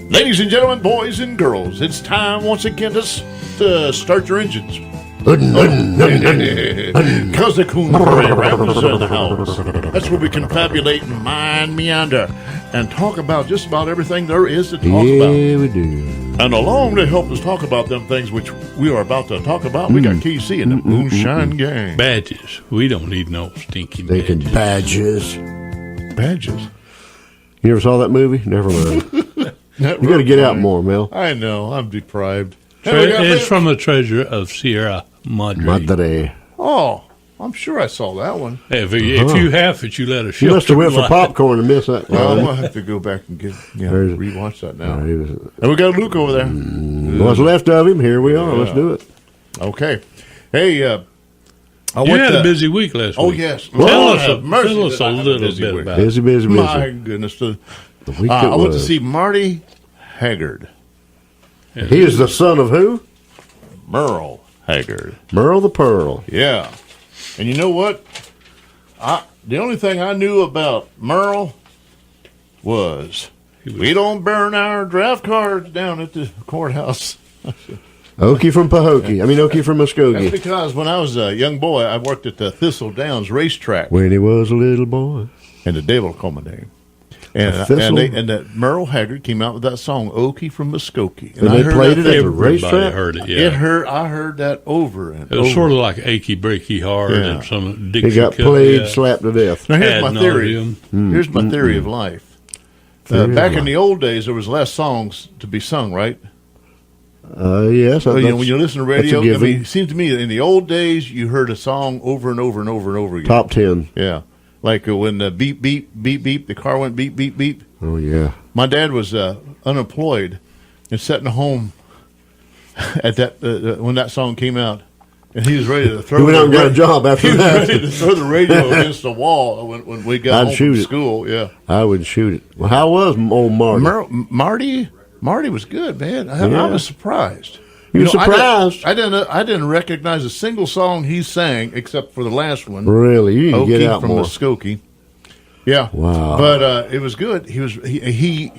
Ladies and gentlemen, boys and girls, it's time once again to start your engines. Because the Coon Prairie Ramblers are in the house. That's where we confabulate and mind meander and talk about just about everything there is to talk about. Yeah, we do. And along to help us talk about them things which we are about to talk about, we got KC and the Moonshine Gang. Badges. We don't need no stinking Thinking badges. Badges. You ever saw that movie? Never mind. You got to get out more, Mel. I know. I'm deprived. It's from the treasure of Sierra Madre. Madre. Oh, I'm sure I saw that one. If you have it, you let us You must have went for popcorn and missed that. Well, I'm going to have to go back and rewatch that now. And we got Luke over there. What's left of him, here we are. Let's do it. Okay. Hey, You had a busy week last week. Oh, yes. Tell us a Mercy, little bit about it. Busy. My goodness. The week I went to was. see Marty Haggard. He is the son of who? Merle Haggard. Merle the Pearl. Yeah. And you know what? The only thing I knew about Merle was we don't burn our draft cards down at the courthouse. Okie from Pahokee. Okie from That's Muskogee. because when I was a young boy, I worked at the Thistle Downs racetrack. When he was a little boy. And the devil called my name. And that Merle Haggard came out with that song, Okie from Muskogee. And they played it at the Everybody racetrack? heard it, yeah. I heard that over and It was over. sort of like Achy Breaky Heart Yeah. and some He Dixie got Cut, played, yeah. slapped to death. Now, here's Ad my theory. nauseum. Here's my theory of life. Back in the old days, there was less songs to be sung, right? Yes. When you listen to radio, that's a given. it seems to me that in the old days, you heard a song over and over and over and over again. Top 10. Yeah. Like when the beep, beep, beep, beep, the car went beep, beep, beep. Oh, yeah. My dad was unemployed and sitting at home at that when that song came out, and he was ready to throw. He went out and got a job after he was that. ready to throw the radio against the wall when we got home from school. Yeah, I would shoot it. Well, how was old Marty? Marty was good, man. I was surprised. You were surprised? I didn't recognize a single song he sang except for the last one. Really? You need to get out from more. Muskogee. Yeah. Wow. But it was good. He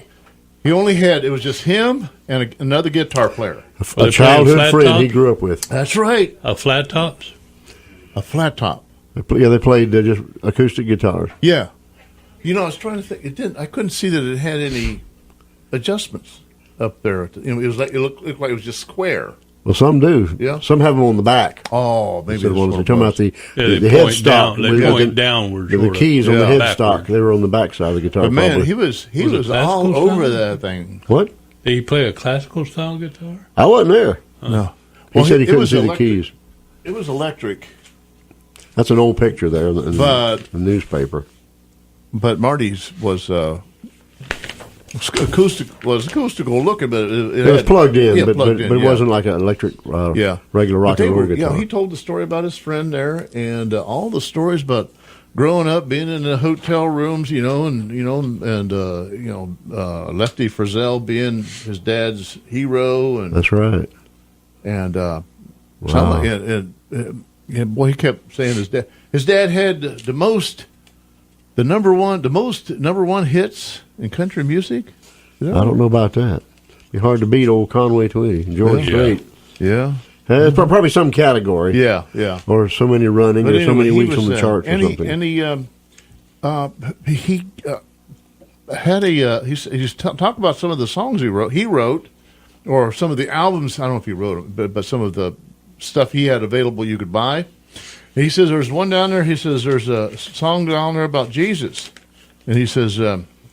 only had, it was just him and another guitar player. A childhood friend top? he grew up with. That's right. Flat tops? A flat top. They played just acoustic guitars. Yeah. I was trying to think. I couldn't see that it had any adjustments up there. It was like it looked like it was just square. Well, some do. Yeah. Some have them on the back. Oh, maybe They're that's what it talking about was. the headstock. They point downward. The keys on the headstock. Backward. They were on the back side of the guitar. But man, probably. he was it all classical over style? that thing. What? Did he play a classical style guitar? I wasn't there. No. He said he it couldn't was see the electric. keys. It was electric. That's an old picture there in the newspaper. But Marty's was acoustical looking, but it was had, plugged in, but plugged in, it wasn't like an electric, regular rock and roll guitar. he told the story about his friend there, and all the stories about growing up, being in the hotel rooms, and Lefty Frizzell being his dad's hero, and That's right. and Wow. boy, he kept saying his dad had the most number one hits in country music. I don't know about that. Be hard to beat old Conway Twitty and George Strait. Yeah. It's probably some category. Yeah. Or so many running, But or so anyway, many he weeks was, on the charts or and something. He had he talked about some of the songs he wrote, or some of the albums. I don't know if he wrote them, but some of the stuff he had available you could buy. And he says there's one down there. He says there's a song down there about Jesus, and he says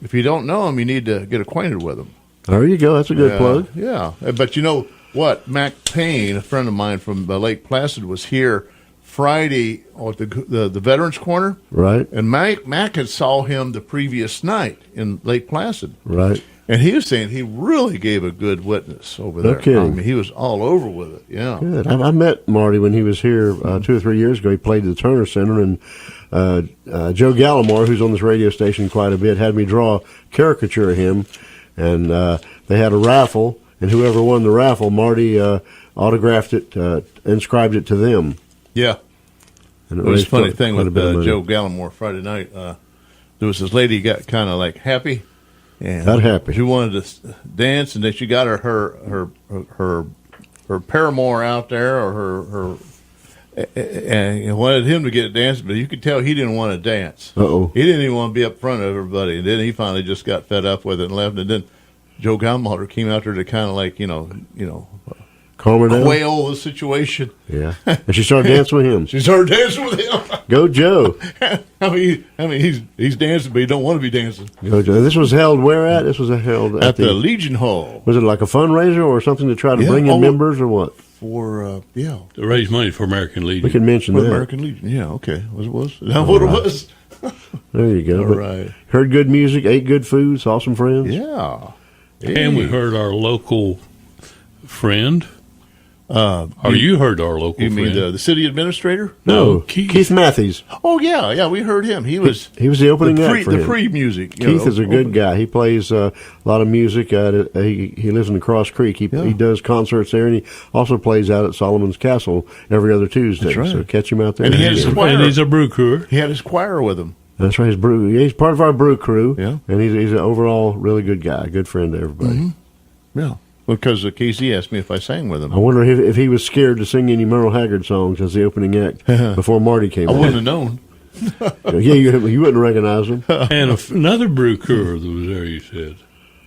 if you don't know him, you need to get acquainted with him. There you go. That's a good plug. Yeah, but you know what? Mac Payne, a friend of mine from Lake Placid, was here Friday at the Veterans Corner. Right. And Mac had saw him the previous night in Lake Placid. Right. And he was saying he really gave a good witness over there. kidding. I mean, he was all over with it. Yeah. Good. I met Marty when he was here 2 or 3 years ago. He played at the Turner Center, and Joe Gallimore, who's on this radio station quite a bit, had me draw a caricature of him. And they had a raffle, and whoever won the raffle, Marty autographed it, inscribed it to them. Yeah. And It was a funny thing quite a with bit of money. Joe Gallimore Friday night. There was this lady got kind of like happy. And Not happy. She wanted to dance, and then she got her paramour out there, or her and wanted him to get dancing, but you could tell he didn't want to dance. Uh-oh. He didn't even want to be up front of everybody. And then he finally just got fed up with it and left. And then Joe Galmalter came out there to kind of like, Calm her down. quail the situation. Yeah. And she started dancing with him. She started dancing with him. Go Joe. I mean, he's dancing, but he don't want to be dancing. Go Joe. This was held where at? This was held At the Legion Hall. Was it like a fundraiser or something to try to bring in members or what? For, To raise money for American Legion. We can mention for that. American Legion. Yeah, okay. Was that what it was? There you go. All But right. Heard good music, ate good food, saw some friends. Yeah. And we heard our local friend. You heard our local You friend. mean the city administrator? No, Keith. Keith Matthews. Oh, yeah, we heard him. He was He was the opening act for the him. pre-music. Keith is a good guy. He plays a lot of music. He lives in Cross Creek. He does concerts there, and he also plays out at Solomon's Castle every other Tuesday. That's right. So catch him out there. And he has And he's a brew crewer. He had his choir with him. That's right. He's part of our brew crew. Yeah. And he's an overall really good guy, good friend to everybody. Yeah. Because Casey asked me if I sang with him. I wonder if he was scared to sing any Merle Haggard songs as the opening act before Marty came I out. wouldn't have known. Yeah, you wouldn't recognize him. And another brew crewer that was there, you said.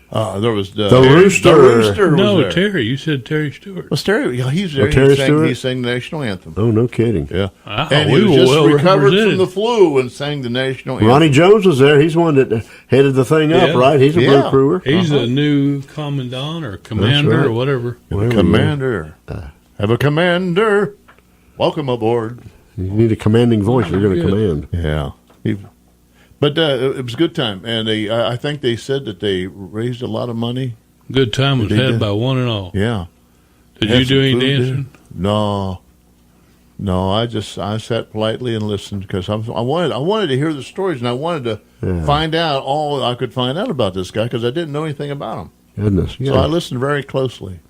There was The Rooster. The Rooster was No, there. Terry. You said Terry Stewart. Well, Terry, yeah, he's there. Terry he, sang, Stewart? he sang the national anthem. Oh, no kidding. Yeah. Wow, And we he was were just well recovered represented. from the flu and sang the national anthem. Ronnie Jones was there. He's one that headed the thing up, Yeah. right? He's a Yeah. brew crewer. He's the new commandant or commander right. or whatever. Whatever, Commander. Have a commander. Welcome aboard. You need a commanding voice. You're going to Good. command. Yeah. But it was a good time. And I think they said that they raised a lot of money. Good time was They had did. by one and all. Yeah. Did Had you do some any food there. dancing? No, I sat politely and listened because I wanted to hear the stories, and I wanted to find out all I could find out about this guy because I didn't know anything about him. Goodness. Yeah. So I listened very closely.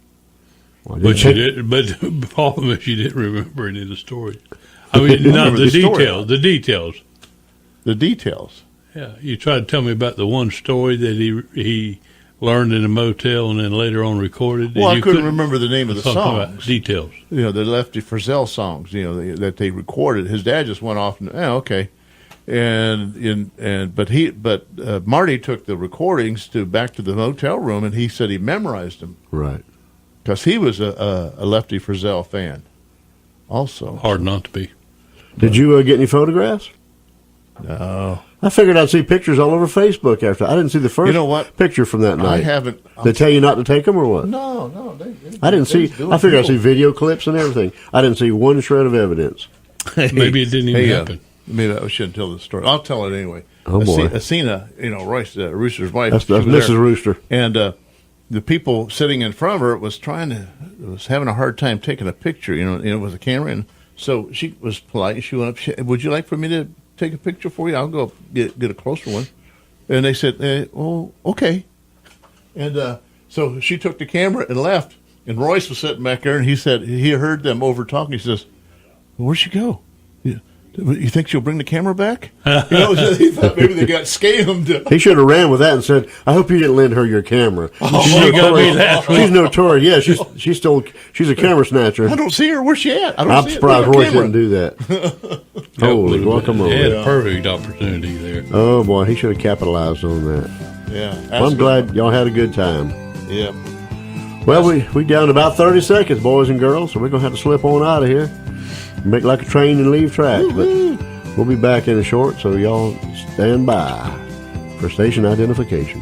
Well, But you did. But the problem is you didn't remember any of the stories. I mean, not remember the the story. details. The details. The details. Yeah, you tried to tell me about the one story that he learned in a motel and then later on recorded. Well, and I couldn't remember the name of the talking about songs. details. The Lefty Frizzell songs. That they recorded. His dad just went off and okay. But Marty took the recordings back to the motel room, and he said he memorized them Right. because he was a Lefty Frizzell fan. Also, Hard not to be. Did you get any photographs? no, I figured I'd see pictures all over Facebook after. I didn't see the first You know what? picture from that night. I haven't. They tell you not to take them or what? No. I didn't see. I figured I'd see video clips and everything. I didn't see one shred of evidence. Maybe it didn't even happen. Maybe I shouldn't tell the story. I'll tell it anyway. Oh, boy. Asina, Royce, Rooster's wife. That's she was Mrs. there. Rooster. And the people sitting in front of her was having a hard time taking a picture, with a camera. And so she was polite. She went up. Would you like for me to take a picture for you? I'll go get a closer one. And they said, oh, okay. And so she took the camera and left. And Royce was sitting back there, and he said he heard them over talking. He says, well, "Where'd she go? You think she'll bring the camera back?" He thought maybe they got scammed. He should have ran with that and said, "I hope you didn't lend her your camera." She got me last week. She's notorious. Yeah, she's a camera snatcher. I don't see her. Where's she at? I'm surprised Royce didn't do that. Holy guacamole! He had a perfect opportunity there. Oh boy, he should have capitalized on that. Yeah. Well, I'm glad y'all had a good time. Yeah. Well, we down about 30 seconds, boys and girls, so we're gonna have to slip on out of here, make like a train and leave track. But we'll be back in a short, so y'all stand by for station identification.